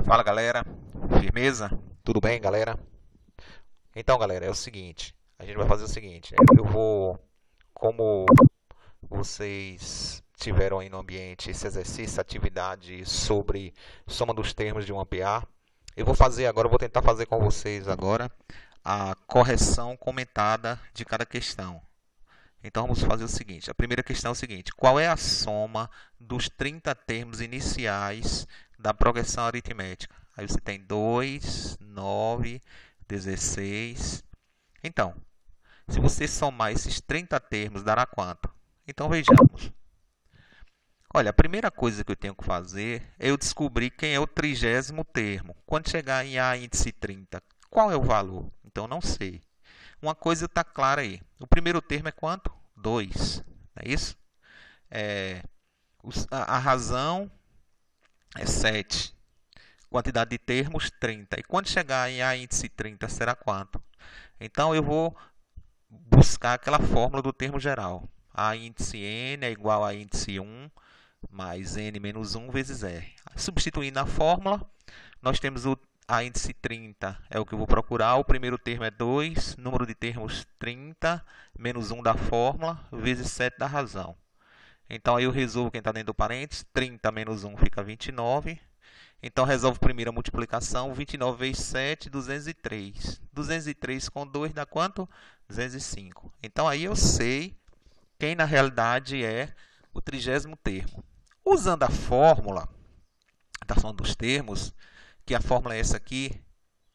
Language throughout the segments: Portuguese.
Fala galera, firmeza? Tudo bem galera? Então galera, é o seguinte, a gente vai fazer o seguinte, como vocês tiveram aí no ambiente esse exercício, essa atividade sobre soma dos termos de um PA, eu vou tentar fazer com vocês agora a correção comentada de cada questão. Então vamos fazer o seguinte, a primeira questão é o seguinte, qual é a soma dos 30 termos iniciais da progressão aritmética? Aí você tem 2, 9, 16. Então, se você somar esses 30 termos, dará quanto? Então vejamos. Olha, a primeira coisa que eu tenho que fazer é eu descobrir quem é o 30º termo. Quando chegar em A índice 30, qual é o valor? Então não sei. Uma coisa está clara aí. O primeiro termo é quanto? 2. Não é isso? A razão é 7. Quantidade de termos, 30. E quando chegar em A índice 30, será quanto? Então, eu vou buscar aquela fórmula do termo geral. A índice n é igual a índice 1 mais n menos 1 vezes r. Substituindo na fórmula, nós temos a índice 30, é o que eu vou procurar. O primeiro termo é 2, número de termos 30, menos 1 da fórmula, vezes 7 da razão. Então, aí eu resolvo quem está dentro do parênteses. 30 menos 1 fica 29. Então, resolvo primeiro a multiplicação. 29 vezes 7, 203. 203 com 2 dá quanto? 205. Então, aí eu sei quem na realidade é o 30º termo. Usando a fórmula da soma dos termos, que a fórmula é essa aqui,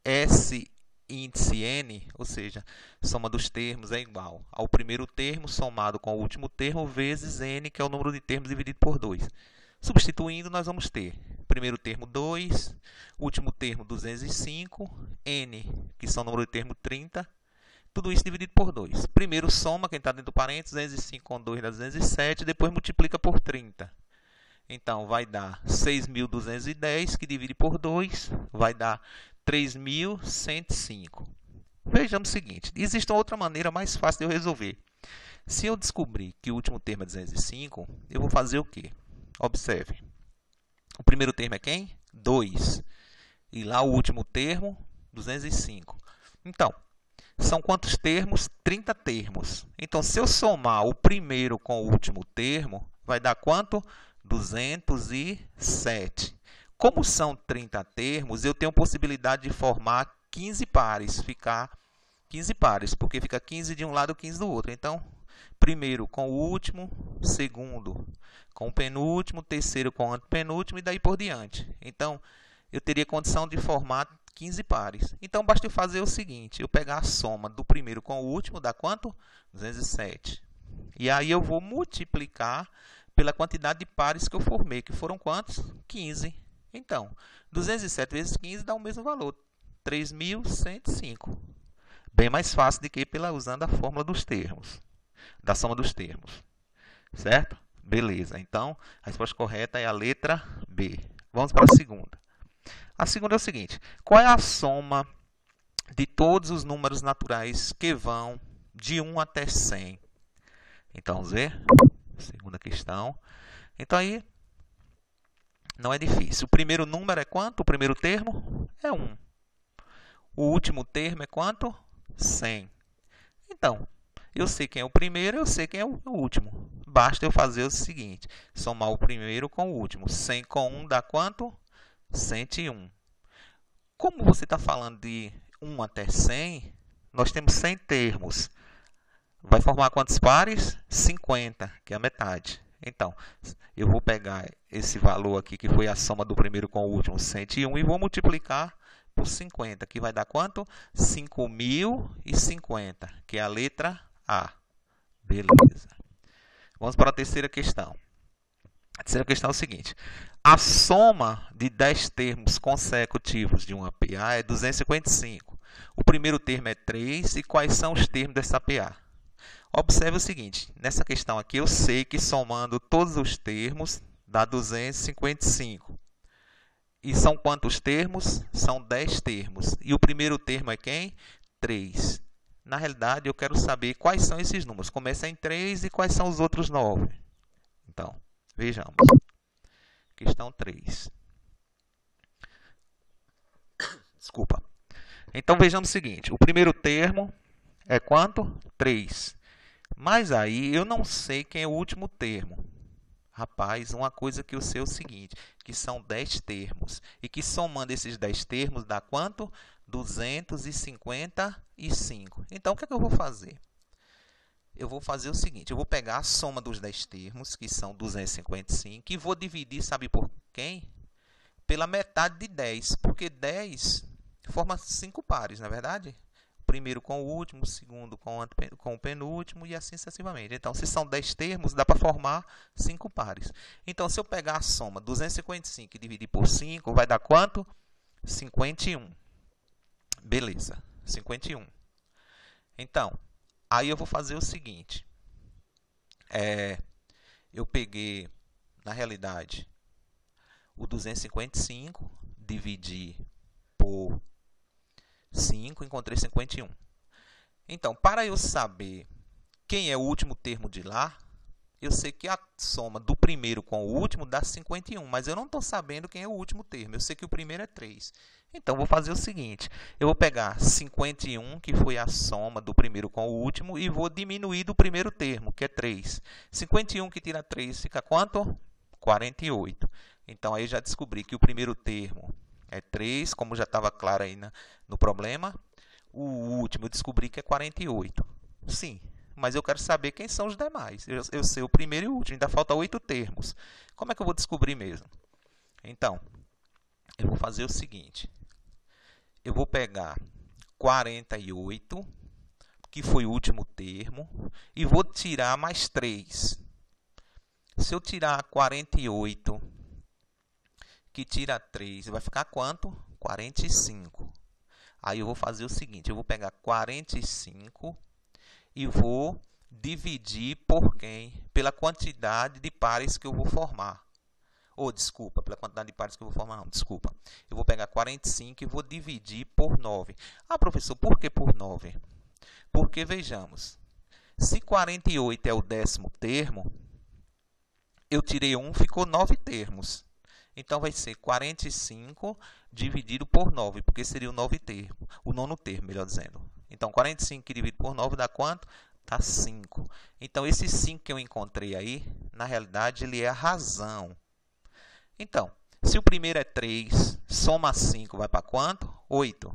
S índice n, ou seja, soma dos termos é igual ao primeiro termo somado com o último termo vezes n, que é o número de termos dividido por 2. Substituindo, nós vamos ter primeiro termo 2, último termo 205, n, que são o número de termo 30, tudo isso dividido por 2. Primeiro soma, quem está dentro do parênteses, 205 com 2 dá 207, depois multiplica por 30. Então, vai dar 6.210, que divide por 2, vai dar 3.105. Vejamos o seguinte, existe outra maneira mais fácil de eu resolver. Se eu descobrir que o último termo é 205, eu vou fazer o quê? Observe. O primeiro termo é quem? 2. E lá o último termo, 205. Então, são quantos termos? 30 termos. Então, se eu somar o primeiro com o último termo, vai dar quanto? 207. Como são 30 termos, eu tenho possibilidade de formar 15 pares. Ficar 15 pares, porque fica 15 de um lado e 15 do outro. Então, primeiro com o último, segundo com o penúltimo, terceiro com o antepenúltimo e daí por diante. Então, eu teria condição de formar 15 pares. Então, basta eu fazer o seguinte, eu pegar a soma do primeiro com o último, dá quanto? 207. E aí eu vou multiplicar pela quantidade de pares que eu formei, que foram quantos? 15. Então, 207 vezes 15 dá o mesmo valor, 3.105. Bem mais fácil do que usando a fórmula dos termos, da soma dos termos. Certo? Beleza. Então, a resposta correta é a letra B. Vamos para a segunda. A segunda é o seguinte. Qual é a soma de todos os números naturais que vão de 1 até 100? Então, vamos ver. Segunda questão. Então, aí, não é difícil. O primeiro número é quanto? O primeiro termo é 1. O último termo é quanto? 100. Então, eu sei quem é o primeiro, eu sei quem é o último. Basta eu fazer o seguinte, somar o primeiro com o último. 100 com 1 dá quanto? 101. Como você está falando de 1 até 100, nós temos 100 termos. Vai formar quantos pares? 50, que é a metade. Então, eu vou pegar esse valor aqui, que foi a soma do primeiro com o último, 101, e vou multiplicar por 50, que vai dar quanto? 5.050, que é a letra A. Beleza. Vamos para a terceira questão. A terceira questão é o seguinte. A soma de 10 termos consecutivos de uma PA é 255. O primeiro termo é 3. E quais são os termos dessa PA? Observe o seguinte. Nessa questão aqui, eu sei que somando todos os termos dá 255. E são quantos termos? São 10 termos. E o primeiro termo é quem? 3. Na realidade, eu quero saber quais são esses números. Começa em 3 e quais são os outros 9. Então, vejamos. Questão 3. Desculpa. Então, vejamos o seguinte. O primeiro termo é quanto? 3. Mas aí eu não sei quem é o último termo. Rapaz, uma coisa que eu sei é o seguinte, que são 10 termos. E que somando esses 10 termos dá quanto? 255. Então, o que é que eu vou fazer? Eu vou fazer o seguinte, eu vou pegar a soma dos 10 termos, que são 255, e vou dividir, sabe por quem? Pela metade de 10, porque 10 forma 5 pares, não é verdade? O primeiro com o último, o segundo com o penúltimo e assim sucessivamente. Então, se são 10 termos, dá para formar 5 pares. Então, se eu pegar a soma 255 e dividir por 5, vai dar quanto? 51. Beleza, 51. Então, aí eu vou fazer o seguinte. Eu peguei, na realidade, o 255, dividi por 5, encontrei 51. Então, para eu saber quem é o último termo de lá, eu sei que a soma do primeiro com o último dá 51, mas eu não estou sabendo quem é o último termo. Eu sei que o primeiro é 3. Então, vou fazer o seguinte. Eu vou pegar 51, que foi a soma do primeiro com o último, e vou diminuir do primeiro termo, que é 3. 51 que tira 3 fica quanto? 48. Então, aí já descobri que o primeiro termo é 3, como já estava claro aí no problema. O último eu descobri que é 48. Sim, mas eu quero saber quem são os demais. Eu sei o primeiro e o último, ainda falta 8 termos. Como é que eu vou descobrir mesmo? Então, eu vou fazer o seguinte. Eu vou pegar 48, que foi o último termo, e vou tirar mais 3. Se eu tirar 48, que tira 3, vai ficar quanto? 45. Aí eu vou fazer o seguinte, eu vou pegar 45 e vou dividir por quem? Pela quantidade de pares que eu vou formar. Desculpa, pela quantidade de pares que eu vou formar, não, desculpa. Eu vou pegar 45 e vou dividir por 9. Ah, professor, por que por 9? Porque, vejamos, se 48 é o 10º termo, eu tirei 1, ficou 9 termos. Então, vai ser 45 dividido por 9, porque seria o 9º termo, o 9º termo, melhor dizendo. Então, 45 dividido por 9 dá quanto? Dá 5. Então, esse 5 que eu encontrei aí, na realidade, ele é a razão. Então, se o primeiro é 3, soma 5 vai para quanto? 8.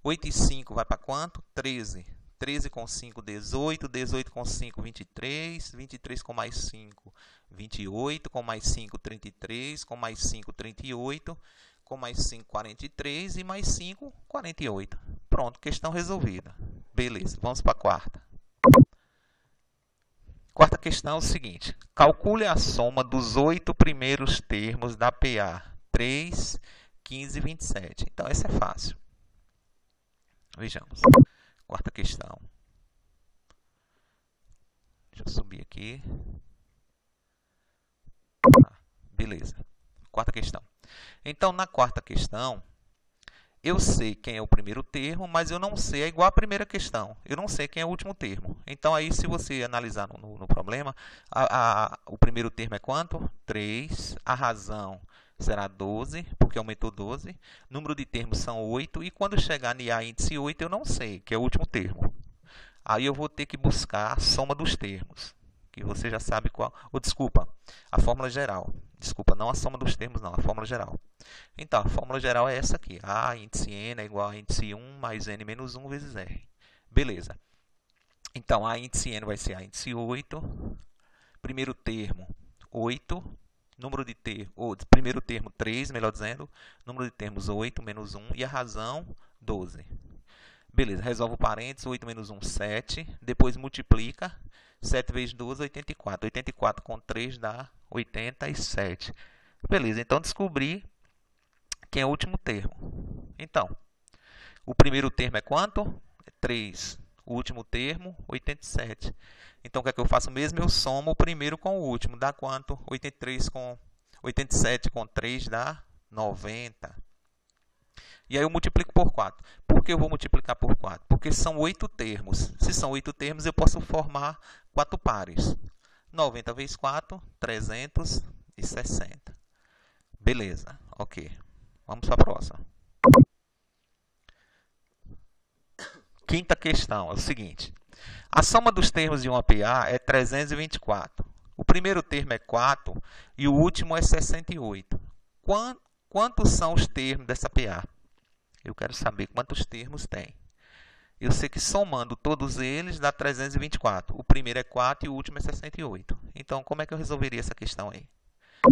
8 e 5 vai para quanto? 13. 13 com 5, 18. 18 com 5, 23. 23 com mais 5, 28. Com mais 5, 33. Com mais 5, 38. Com mais 5, 43. E mais 5, 48. Pronto, questão resolvida. Beleza, vamos para a quarta. Quarta questão é o seguinte. Calcule a soma dos 8 primeiros termos da PA. 3, 15 e 27. Então, essa é fácil. Vejamos. Quarta questão. Deixa eu subir aqui. Beleza. Quarta questão. Então, na quarta questão, eu sei quem é o primeiro termo, mas eu não sei, é igual à primeira questão. Eu não sei quem é o último termo. Então, aí, se você analisar no problema, o primeiro termo é quanto? 3. A razão será 12, porque aumentou 12. Número de termos são 8. E quando chegar em A índice 8, eu não sei, que é o último termo. Aí eu vou ter que buscar a soma dos termos, que você já sabe qual. Desculpa, a fórmula geral. Desculpa, não a soma dos termos, não, a fórmula geral. Então, a fórmula geral é essa aqui. A índice n é igual a índice 1 mais n menos 1 vezes r. Beleza. Então, a índice n vai ser a índice 8. Primeiro termo, 8. Número de primeiro termo, 3, melhor dizendo. Número de termos, 8 menos 1. E a razão, 12. Beleza, resolve o parênteses. 8 menos 1, 7. Depois multiplica. 7 vezes 12, 84. 84 com 3 dá 87. Beleza, então descobri quem é o último termo. Então, o primeiro termo é quanto? É 3. O último termo, 87. Então, o que é que eu faço mesmo? Eu somo o primeiro com o último. Dá quanto? 87 com 3 dá 90. E aí eu multiplico por 4. Por que eu vou multiplicar por 4? Porque são 8 termos. Se são 8 termos, eu posso formar 4 pares. 90 vezes 4, 360. Beleza, ok. Vamos para a próxima. Quinta questão é o seguinte. A soma dos termos de uma PA é 324. O primeiro termo é 4 e o último é 68. Quantos são os termos dessa PA? Eu quero saber quantos termos tem. Eu sei que somando todos eles dá 324. O primeiro é 4 e o último é 68. Então, como é que eu resolveria essa questão aí?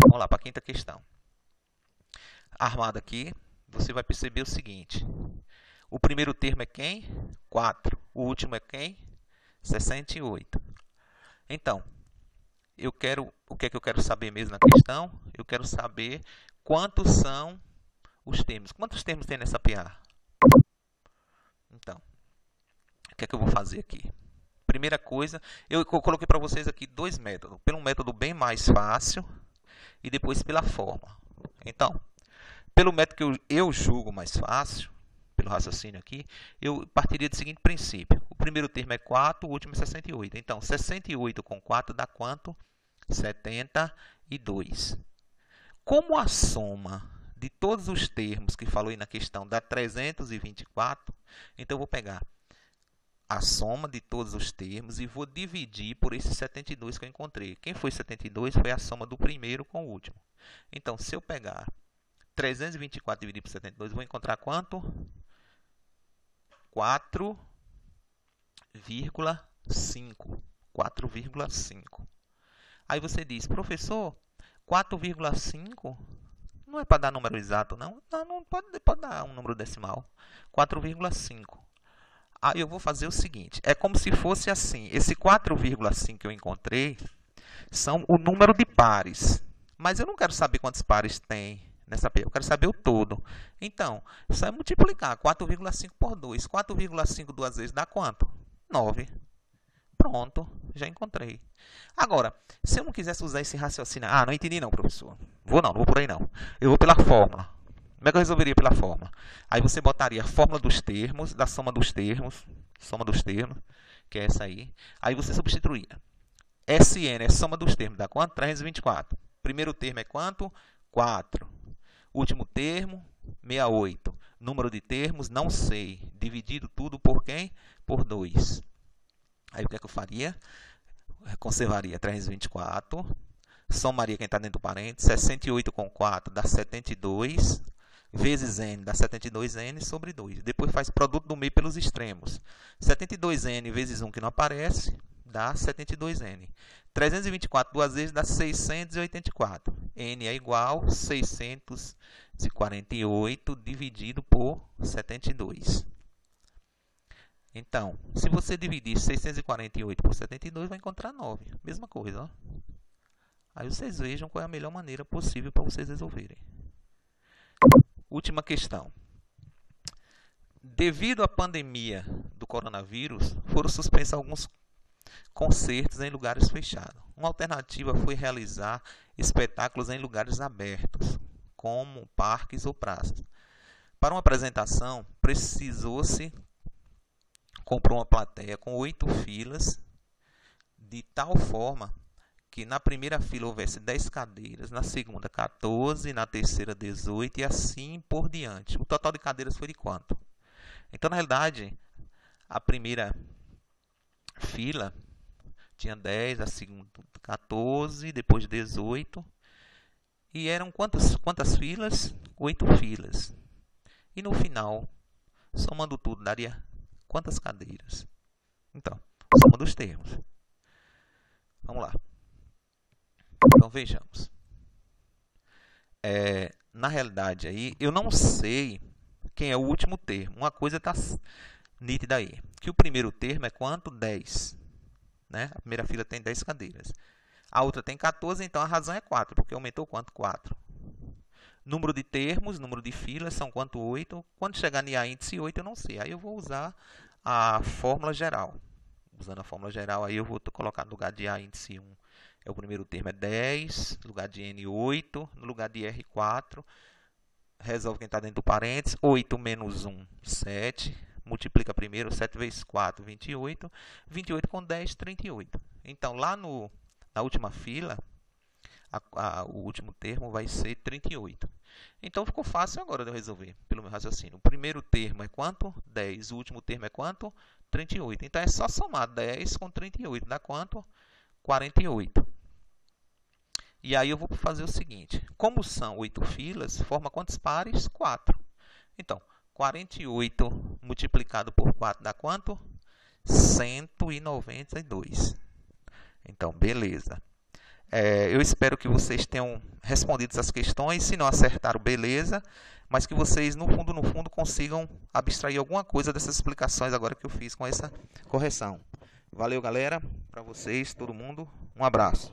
Vamos lá para a quinta questão. Armado aqui, você vai perceber o seguinte. O primeiro termo é quem? 4. O último é quem? 68. Então, o que é que eu quero saber mesmo na questão? Eu quero saber quantos são os termos. Quantos termos tem nessa PA? Então, o que é que eu vou fazer aqui? Primeira coisa, eu coloquei para vocês aqui dois métodos. Pelo método bem mais fácil e depois pela fórmula. Então, pelo método que eu julgo mais fácil, pelo raciocínio aqui, eu partiria do seguinte princípio. O primeiro termo é 4, o último é 68. Então, 68 com 4 dá quanto? 72. Como a soma de todos os termos que falou aí na questão dá 324, então eu vou pegar a soma de todos os termos e vou dividir por esses 72 que eu encontrei. Quem foi 72 foi a soma do primeiro com o último. Então, se eu pegar 324 dividido por 72, eu vou encontrar quanto? 4,5. 4,5. Aí você diz, professor, 4,5 não é para dar número exato, não? Não pode dar um número decimal. 4,5. Aí eu vou fazer o seguinte, é como se fosse assim, esse 4,5 que eu encontrei são o número de pares, mas eu não quero saber quantos pares tem nessa PA, eu quero saber o todo. Então, isso é multiplicar 4,5 por 2. 4,5 duas vezes dá quanto? 9. Pronto, já encontrei. Agora, se eu não quisesse usar esse raciocínio... Ah, não entendi não, professor. Não vou por aí não. Eu vou pela fórmula. Como é que eu resolveria pela fórmula? Aí você botaria a fórmula dos termos, da soma dos termos, que é essa aí. Aí você substituiria. SN é soma dos termos, dá quanto? 324. Primeiro termo é quanto? 4. Último termo, 68. Número de termos, não sei. Dividido tudo por quem? Por 2. Aí o que é que eu faria? Conservaria 324. Somaria quem está dentro do parênteses. 68 com 4 dá 72. Vezes n dá 72n sobre 2. Depois faz produto do meio pelos extremos. 72n vezes 1 que não aparece, dá 72n. 324 duas vezes dá 684. N é igual a 648 dividido por 72. Então, se você dividir 648 por 72, vai encontrar 9. Mesma coisa, ó. Aí vocês vejam qual é a melhor maneira possível para vocês resolverem. Última questão. Devido à pandemia do coronavírus, foram suspensos alguns concertos em lugares fechados. Uma alternativa foi realizar espetáculos em lugares abertos, como parques ou praças. Para uma apresentação, precisou-se comprar uma plateia com 8 filas, de tal forma que na primeira fila houvesse 10 cadeiras, na segunda 14, na terceira 18 e assim por diante. O total de cadeiras foi de quanto? Então, na realidade, a primeira fila tinha 10, a segunda 14, depois 18. E eram quantas filas? 8 filas. E no final, somando tudo, daria quantas cadeiras? Então, soma dos termos. Vamos lá. Então, vejamos. Na realidade, aí, eu não sei quem é o último termo. Uma coisa está nítida aí. Que o primeiro termo é quanto? 10. Né? A primeira fila tem 10 cadeiras. A outra tem 14, então a razão é 4, porque aumentou quanto? 4. Número de termos, número de filas são quanto? 8. Quando chegar em A índice 8, eu não sei. Aí eu vou usar a fórmula geral. Usando a fórmula geral, aí eu vou colocar no lugar de A índice 1. O primeiro termo é 10, no lugar de N, 8, no lugar de R, 4. Resolve quem está dentro do parênteses. 8 menos 1, 7. Multiplica primeiro, 7 vezes 4, 28. 28 com 10, 38. Então, lá na última fila, o último termo vai ser 38. Então ficou fácil agora de eu resolver, pelo meu raciocínio. O primeiro termo é quanto? 10. O último termo é quanto? 38. Então é só somar 10 com 38. Dá quanto? 48. E aí eu vou fazer o seguinte. Como são 8 filas, forma quantos pares? 4. Então, 48 multiplicado por 4 dá quanto? 192. Então, beleza. Eu espero que vocês tenham respondido essas questões. Se não acertaram, beleza. Mas que vocês, no fundo, consigam abstrair alguma coisa dessas explicações agora que eu fiz com essa correção. Valeu, galera. Para vocês, todo mundo, um abraço.